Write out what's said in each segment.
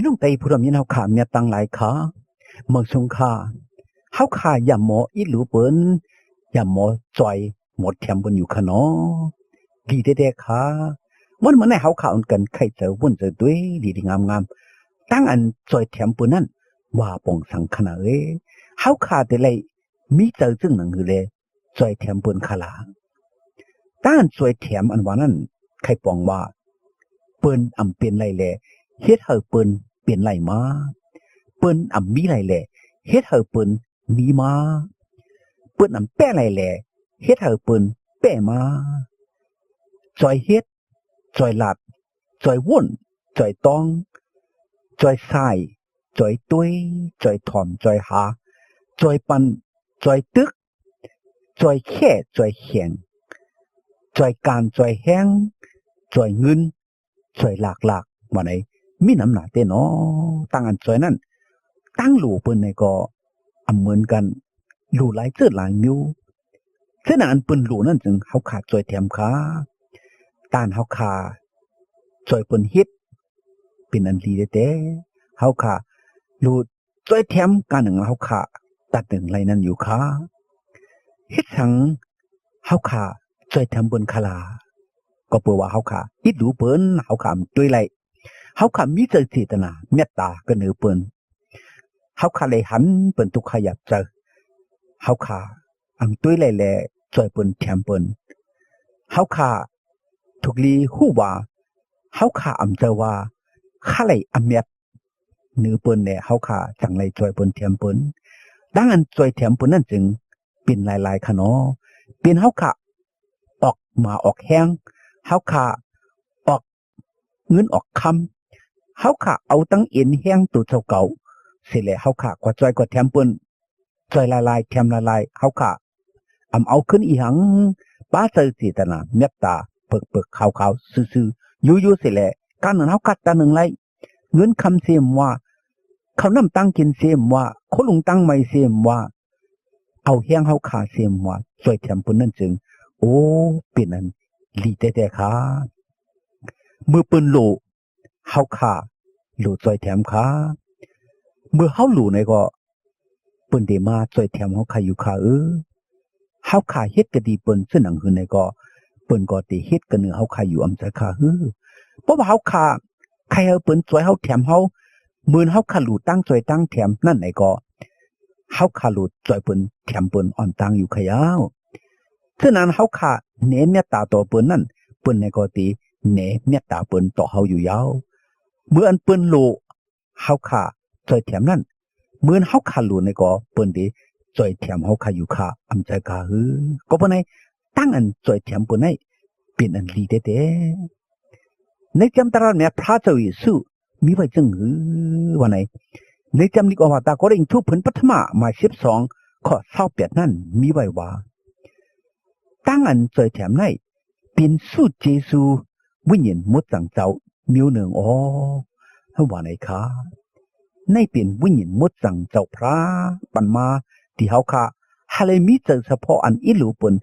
พี่น้องไตผู้รำยินเฮาขาเมียตังหลายขาเมืองสงขลาเฮาขาอย่าหมออีหลูเปิ้นอย่าหมอจอยหมดแถมบนอยู่คะเนาะดีเด้ๆค่ะมันให้เฮาขาอุ่นกันใครเจอวุ่นเจอด้วยดีๆงามๆตั้งอันจอยแถมปืนนั้นว่าปองสังขนาเฮาขาแต่ไรมีเจอซึ่งหนังคือเลยจอยแถมปืนคาลาตั้งอันจอยแถมอันว่านั้นใครปองว่าเปิ้นอำเป็นไรแลเฮ็ดให้เปิ้นเปลี่ยนไหลมาเปิ้นอำมีไหลแหล่เฮ็ดให้เปิ้นมีมาเปิ้นอำแป้ไหลแหล่เฮ็ดให้เปิ้นแป้มาจอยเฮ็ดจอยหลัดจอยว่นจอยตองจอยสายจอยตุ้ยจอยถ่อมจอยหาจอยปันจอยตึกจอยแค่จอยแข็งจอยการจอยแห้งจอยเงินจอยหลากว่าไหนมีน้ำหนาเต้เนาะตั้งอันจอยนั่นตั้งหลู่เปิ้นในก็อำเหมือนกันหลู่หลายเกิดหลายมิวเส้นอันเปิ้นหลู่นั่นจึงเฮาขาดจอยแถมขาตานเฮาขาจอยเปิ้นเฮ็ดเป็นอันดีเด้เฮาขาหลู่จอยแถมกันหนึ่งเฮาขาตัดหนึ่งไรนั่นอยู่ขาเฮ็ดสังเฮาขาจอยแถมเปิ้นคาลาก็เปื่อว่าเฮาขาอีหลู่เปิ้นเฮาขาด้วยไรเฮาขามีเจตนาเมตตากันเนือเปิ้นเฮาขาเลยหันเปิ้นทุกขยับเจอเฮาขาอังตุ้ยแลจอยเปิ้นแถมเปิ้นเฮาขาทุกลีฮู้ว่าเฮาขาอำเจอว่าข้าไหลอำเมียดเนือเปิ้นเนี่ยเฮาขาจังไรจอยเปิ้นแถมเปิ้นดังนั้นจอยแถมเปิ้นนั่นจึงเป็นหลายๆค่ะเนาะเป็นเฮาขาออกมาออกแห้งเฮาขาออกเงินออกคำเฮาขาเอาตั้งเอ็นแห้งตัวเจ้าเก่าเสร็จแล้วเฮาขากว่าจอยกว่าแถมเปิ้นจอยลายแถมลายเฮาขาเอาขึ้นอีหังป้าเจอเจตนาเมตตาเปิกขาวซื่อๆอยู่เสร็จแล้วการนั้นเฮากัดตาหนึ่งไรเงินคำเสียมว่าเขานำตั้งกินเสียมว่าเขาลุงตั้งไม่เสียมว่าเอาแห้งเฮาขาเสียมว่าจอยแถมเปิ้นนั่นจึงโอ้เป็นอันลีแต่ค่ะมือเปิ้นโลเฮาขาโลจอยแถมขาเมื่อเฮาหลู่ในก็เปิ้นได้มาจอยแถมเฮาขาอยู่ขาเฮาขาเฮ็ดก็ดีเปิ้นซึ่งหนังหือในก็เปิ้นก็ได้เฮ็ดกันเนือเฮาขาอยู่อำใจขาเพราะว่าเฮาขาใครเอาเปิ้นจอยเฮาแถมเฮามื้อเฮาขาหลู่ตั้งจอยตั้งแถมนั่นไหนก็เฮาขาหลู่จอยเปิ้นแถมเปิ้นอ่อนตั้งอยู่ขยาวฉะนั้นเฮาขาเนเมตตาต่อเปิ้นนั่นเปิ้นในก็ติเนเมตตาเปิ้นต่อเฮาอยู่ยาวเมื่ออันเปิ้นโลเฮาขาจอยแถมนั่นเมื่อเฮาขาหลู่ในก็เปิ้นติจอยแถมเฮาขาอยู่ขาอำใจขาก็บ่ในตั้งอันจอยแถมเปิ้นให้เป็นอันลีเด้ในจำตราเนี่ยพระเจ้าเยซูมีไว้จังว่าไหนในจำลิกอวตารก็ได้ทุกผลปัทมามา12ข้อ28นั่นมีไว้ว่าตั้งอันจอยแถมให้เป็นสู้เจซูวิญญาณมดจังเจ้ามิวหนึ่งว่าไหนคะในเป็นวิญญาณมดจังเจ้าพระปันมาที่เฮาค่ะหาเลยมีเจอเฉพาะอันอีหลูปน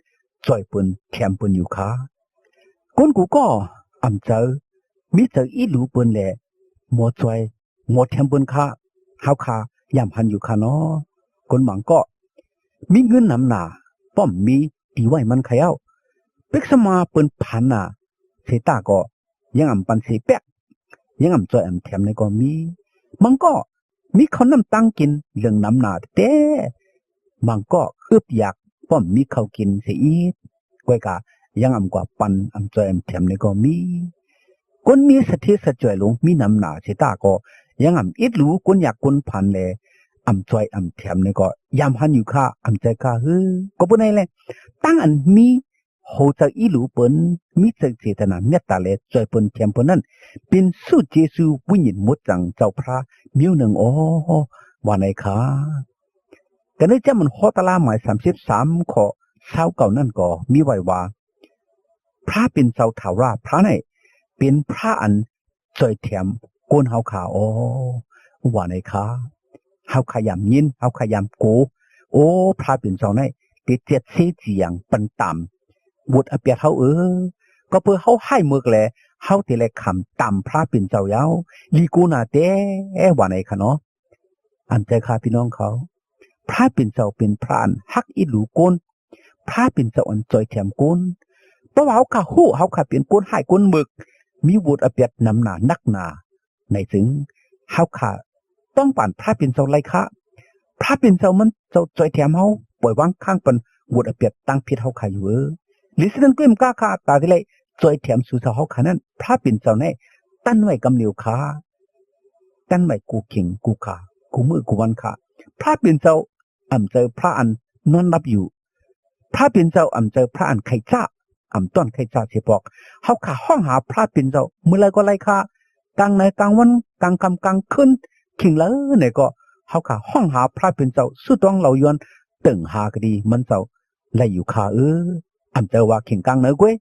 จอยปนแถมปนอยู่ค่ะคนกูก็อำเจอมีเจออีหลูปนแหละหมอจอยหมอแถมปนค่ะเฮาค่ะยามหันอยู่ค่ะเนาะคนหมังก็มีเงินนำหน้าป้อมมีตีไว้มันขยาวเป็กสมาเปิ้นพันน่ะเสตาก็ยังอำปันเสแปะยังอำจอยอำแถมในก็มีมันก็มีเขานำตั้งกินเรื่องน้ำหนาแต่มันก็คืบอยากป้อมมีเขากินเสียอีกก้อยกะยังอำกว่าปันอำจอยอำแถมในก็มีคนมีสติสะจอยลงมีน้ำหนาเสตาก็ยังอำอิดรู้คนอยากคนพันแลอำจอยอำแถมในก็ยามหันอยู่ค่ะอำใจค่ะก็บ่ได้แลตั้งอันมีโหจะอีหลูเปิ้นมีเจตนาเมตตาและจอยเปิ้นแถมเปิ้นนั้นเป็นสู้เจซูวิญญาณมดจังเจ้าพระมิวหนึ่งว่าไหนคะกันนี้จะมันข้อตารางหมาย33ข้อ29นั่นก็มีไว้ว่าพระเป็นเจ้าถาราพระไหนเป็นพระอันจอยแถมโกนเฮาขาว่าไหนคะเฮาขยำยินเฮาขยำโกพระเป็นเจ้าไหนติดเจ็ดเสียงปันต่ำบุตรอเปียเฮาก็เพื่อเฮาให้เมือกแล เฮาที่แลคำตามพระเป็นเจ้ายาวลีกูนาเตว่าไหนคะเนาะอันใจค่ะพี่น้องเขาพระเป็นเจ้าเป็นพระอันฮักอีหลูกนพระเป็นเจ้าอันจอยแถมกนเพราะว่าเฮาค่ะฮู้เฮาค่ะเป็นกนหายกนหมึกมีวุฒิอเปียดนำหนานักหนาในถึงเฮาค่ะต้องปั่นพระเป็นเจ้าไรคะพระเป็นเจ้ามันเจ้าจอยแถมเฮาปล่อยวางข้างเป็นวุฒิอเปียดตั้งพิษเฮาค่ะอยู่ลิสนั้นก็มกล้าค่ะตาที่ไรจอยแถมสู่เจ้าเฮาค่ะนั้นพระเป็นเจ้าแน่ตั้นไว้กำเหลียวค่ะตั้นไว้กูเข่งกูขากูมือกูวันค่ะพระเป็นเจ้าเจอพระอันนอนรับอยู่พระเป็นเจ้าเจอพระอันไข่จ้าต้นไข่จ้าเสียบอกเฮาค่ะห้องหาพระเป็นเจ้าเมื่อไรก็ไรค่ะกลางในกลางวันกลางค่ำกลางคืนขิงเลยเนี่ยก็เฮาค่ะห้องหาพระเป็นเจ้าสุดต้องเรายวนตึงหาก็ดีมันเจ้าไรอยู่ค่ะเจอว่าขิงกลางเนื้อกุ้ย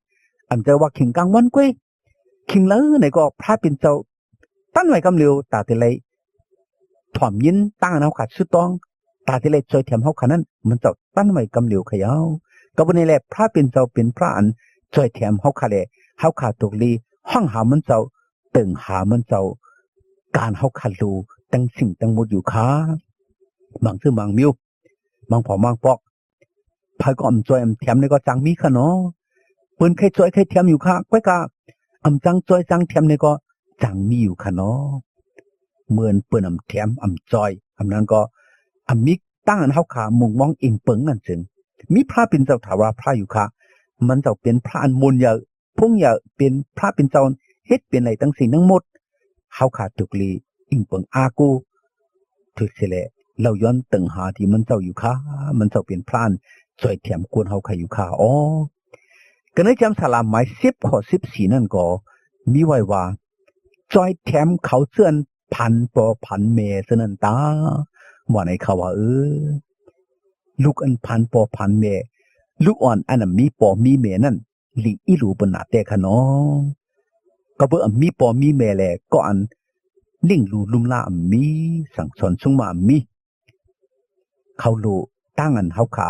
เจอว่าขิงกลางวันกุ้ยขิงเลยเนี่ยก็พระเป็นเจ้าตั้งไว้กำเร็วตาที่ไรถ่อมยินตั้งเฮาค่ะสุดต้องตาที่ไรจอยแถมเฮาค่ะนั้นมันเจ้าตั้งไว้กำเร็วขยาวก็บ่นี่แหละพระเป็นเจ้าเป็นพระอันจอยแถมเฮาค่ะแลเฮาค่ะตกลีห้องหามันเจ้าตึงหามันเจ้าการเฮาค่ะรู้ตั้งสิ่งตั้งหมดอยู่ค่ะบางซื่อบางมิวบางพอบางปอกพายก็จอยแถมนี่ก็จังมีค่ะเนาะเปิ้นเคยจอยเคยแถมอยู่ค่ะก้อยกะจังจอยจังแถมนี่ก็จังมีอยู่ค่ะเนาะเหมือนเปิ้นแถมจอยนั้นก็มีตั้งอันเฮาค่ะมุ่งมองอิงเปิงนั่นจึงมีพระเป็นเจ้าถาวรพระอยู่ค่ะมันเจ้าเป็นพระอันมุนเยอะพุ่งเยอะเป็นพระเป็นเจ้าเฮ็ดเป็นอะไรทั้งสิ้นทั้งหมดเฮาค่ะตุกลีอิงเปิงอากูถึกสิแลเราย้อนตึงหาที่มันเจ้าอยู่ค่ะมันเจ้าเป็นพระอันจอยแถมกวนเฮาค่ะอยู่ค่ะอ๋อก็ในจำสลามหมาย10ข้อ14นั่นก็มีไว้ว่าจอยแถมเขาเสื่อนพันปอพันเมซะนั่นตาว่าในเขาว่าลูกอันพันปอพันเมลูกอ่อนอันมีปอมีเมนั่นลีอีหลูปนาแต่คะเนาะก็เบิ่มีปอมีเมแลก็อันลิงลูลุมลามีสังสอนสุงมามีเขาลูตั้งอันเฮาขา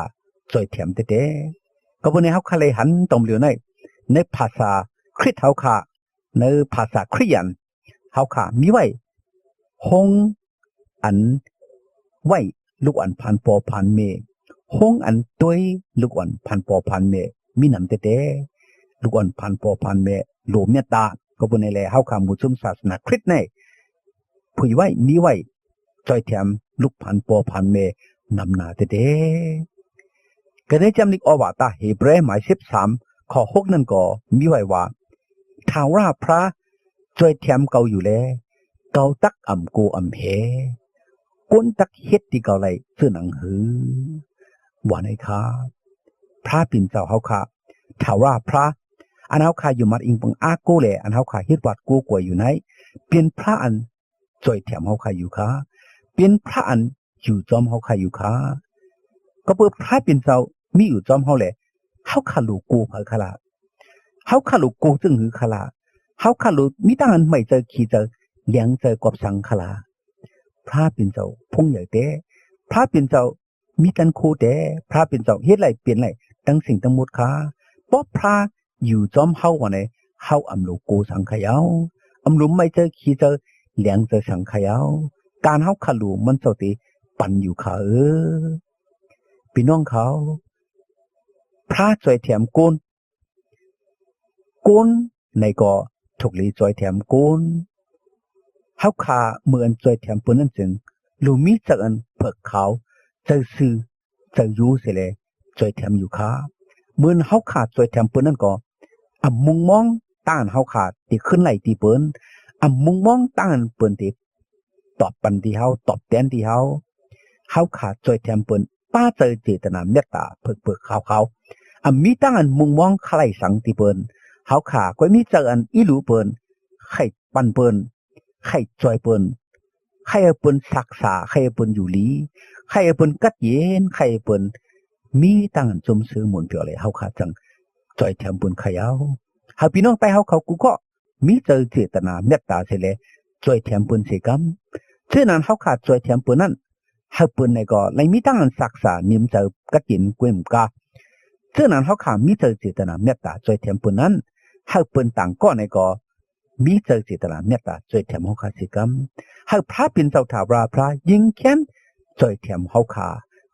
จอยแถมแต่ก็บ่ในเฮาคาเลยหันตอมเหลียวในภาษาคริสต์เฮาขาในภาษาคริสเตียนเฮาขามีไว้ฮงอันไว้ลูกอันพันปอพันเมฮงอันต้วยลูกอ่อนพันปอพันเมมีนำแต่ลูกอ่อนพันปอพันเมโลเมตตาก็บ่ในแลเฮาคำมุสลิมศาสนาคริสต์ในผู้ไว้มีไว้จอยแถมลูกพันปอพันเมนำหน้าแต่ก็ได้จำนิกอวตารฮีบรูหมาย13ข้อ6นั่นก็มีไว้ว่าถ้าว่าพระจอยแถมเก่าอยู่แลเก่าตักกูเฮก้นตักเฮ็ดที่เก่าไหลซื่อหนังหือว่าในค่ะพระปิ่นเจ้าเฮาค่ะถ้าว่าพระอันเฮาค่ะอยู่มัดอิงปังอากูแลอันเฮาค่ะเฮ็ดวัดกูกวยอยู่ไหนเป็นพระอันจอยแถมเฮาค่ะอยู่ค่ะเป็นพระอันอยู่จอมเฮาค่ะอยู่ค่ะก็เปิดพระปิ่นเจ้ามีอยู่จอมเฮาแหละเฮาค่ะลูกกูค่ะค่ะเฮาค่ะลูกกูจึงหือค่ะเฮาค่ะลูกมีตั้งอันไม่เจอขี้เจอเลี้ยงเจอกบสังค่ะพระปิ่นเจ้าพงใหญ่แต่พระปิ่นเจ้ามีกันโคแต่พระเป็นเจ้าเฮ็ดไรเปลี่ยนไรตั้งสิ่งทั้งหมดค่ะเพราะพระอยู่จอมเฮาว่าไหนเฮาโลโกสังขยาวลุมไม่เจอขี้เจอเหลียงเจอสังขยาวการเฮาขลูมันเจ้าติปั่นอยู่ค่ะพี่น้องเขาพระจอยแถมโกนในก็ถูกลีจอยแถมโกนเฮาขาเหมือนจอยแถมปืนนั่นจึงลูมีจักอันเพิกขาวเจอซื้อเจอยูเสเลยจอยแถมอยู่ค่ะเหมือนเฮาขาดจอยแถมเปิ้นนั่นก็มุงมองต้านเฮาขาดตีขึ้นไหลตีเปิ้นมุงมองต้านเปิ้นตีตอบปันที่เฮาตอบแทนที่เฮาขาดจอยแถมเปิ้นป้าเจอเจตนาเมตตาเพิกขาวมีต้านมุงมองใครสังตีเปิ้นเฮาขาก็มีเจออันอีหลูเปิ้นไข่ปันเปิ้นไข่จอยเปิ้นใครเปิ้นศักษาใครเปิ้นอยู่ลีใครเปิ้นกัดเย็นใครเปิ้นมีตั้งจมซื้อหมุนเปียวเลยเฮาขาจังจอยแถมเปิ้นขยาวเฮาพี่น้องใต้เฮาเขากูก็มีเจอเจตนาเมตตาเสเลยจอยแถมเปิ้นเสกำฉะนั้นเฮาขาจอยแถมเปิ้นนั้นเฮาเปิ้นในก็เลยมีตั้งศักษานิ่มเจอกัดเย็นกวยมกาฉะนั้นเฮาขามีเจอเจตนาเมตตาจอยแถมเปิ้นนั้นเฮาเปิ้นต่างก็ในก็ มีเจอเจตนาเมตตาช่วยแถมเฮาคาสิกรรมเฮาพระเป็นเจ้าถาวราพระยิ่งแค้นช่วยแถมเฮาคา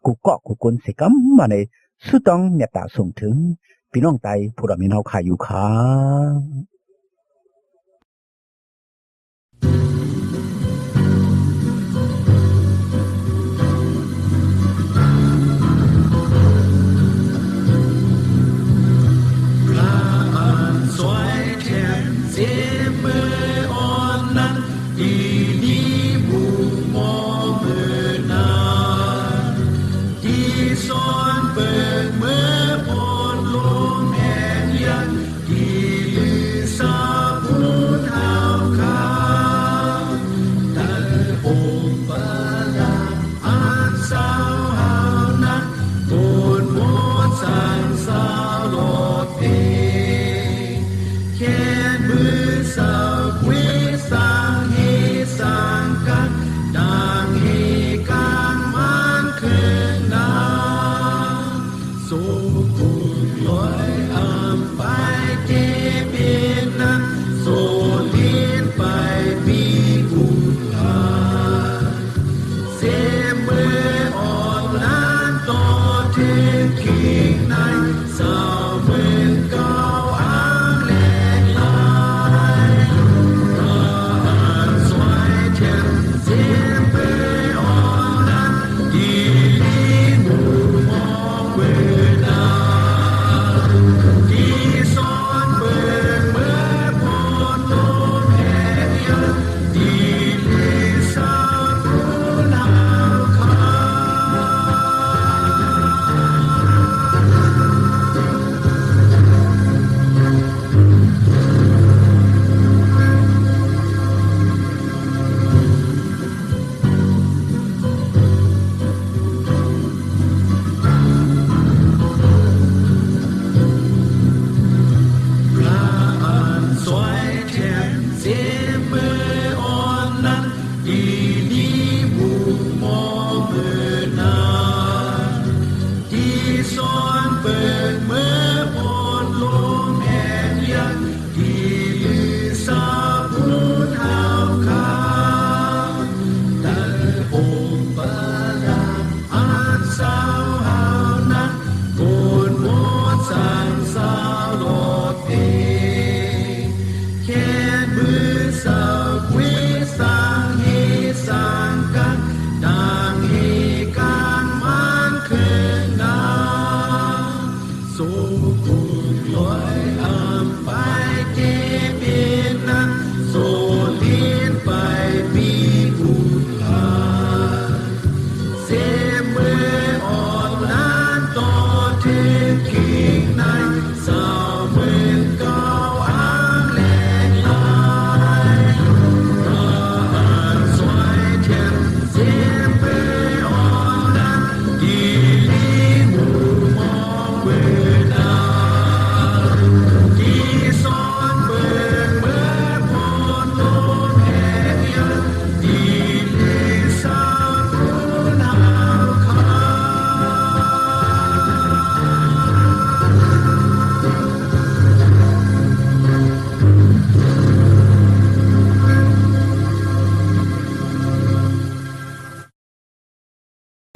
กูเกาะกูกุนสิกรรมมาในสุดต้องเมตตาส่งถึงพี่น้องไตผู้รับมีเฮาคาอยู่ค่ะ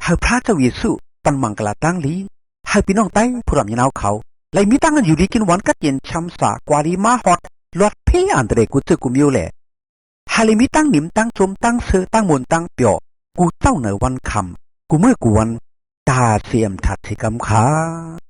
ให้พระเจ้าเยซูปันมังกลาตั้งลีให้พี่น้องไต้ผู้รับยินเอาเขาและมีตั้งกันอยู่ดีกินวันกัดเย็นช้ำสากวารีมาฮอดลอดเพอันเดรกุเจกุมิวแหละให้มีตั้งนิมตั้งชมตั้งเสือตั้งมนตั้งเปียวกูเจ้าเหนือวันคำกูเมื่อกูวันตาเสียมถัดสิกำขา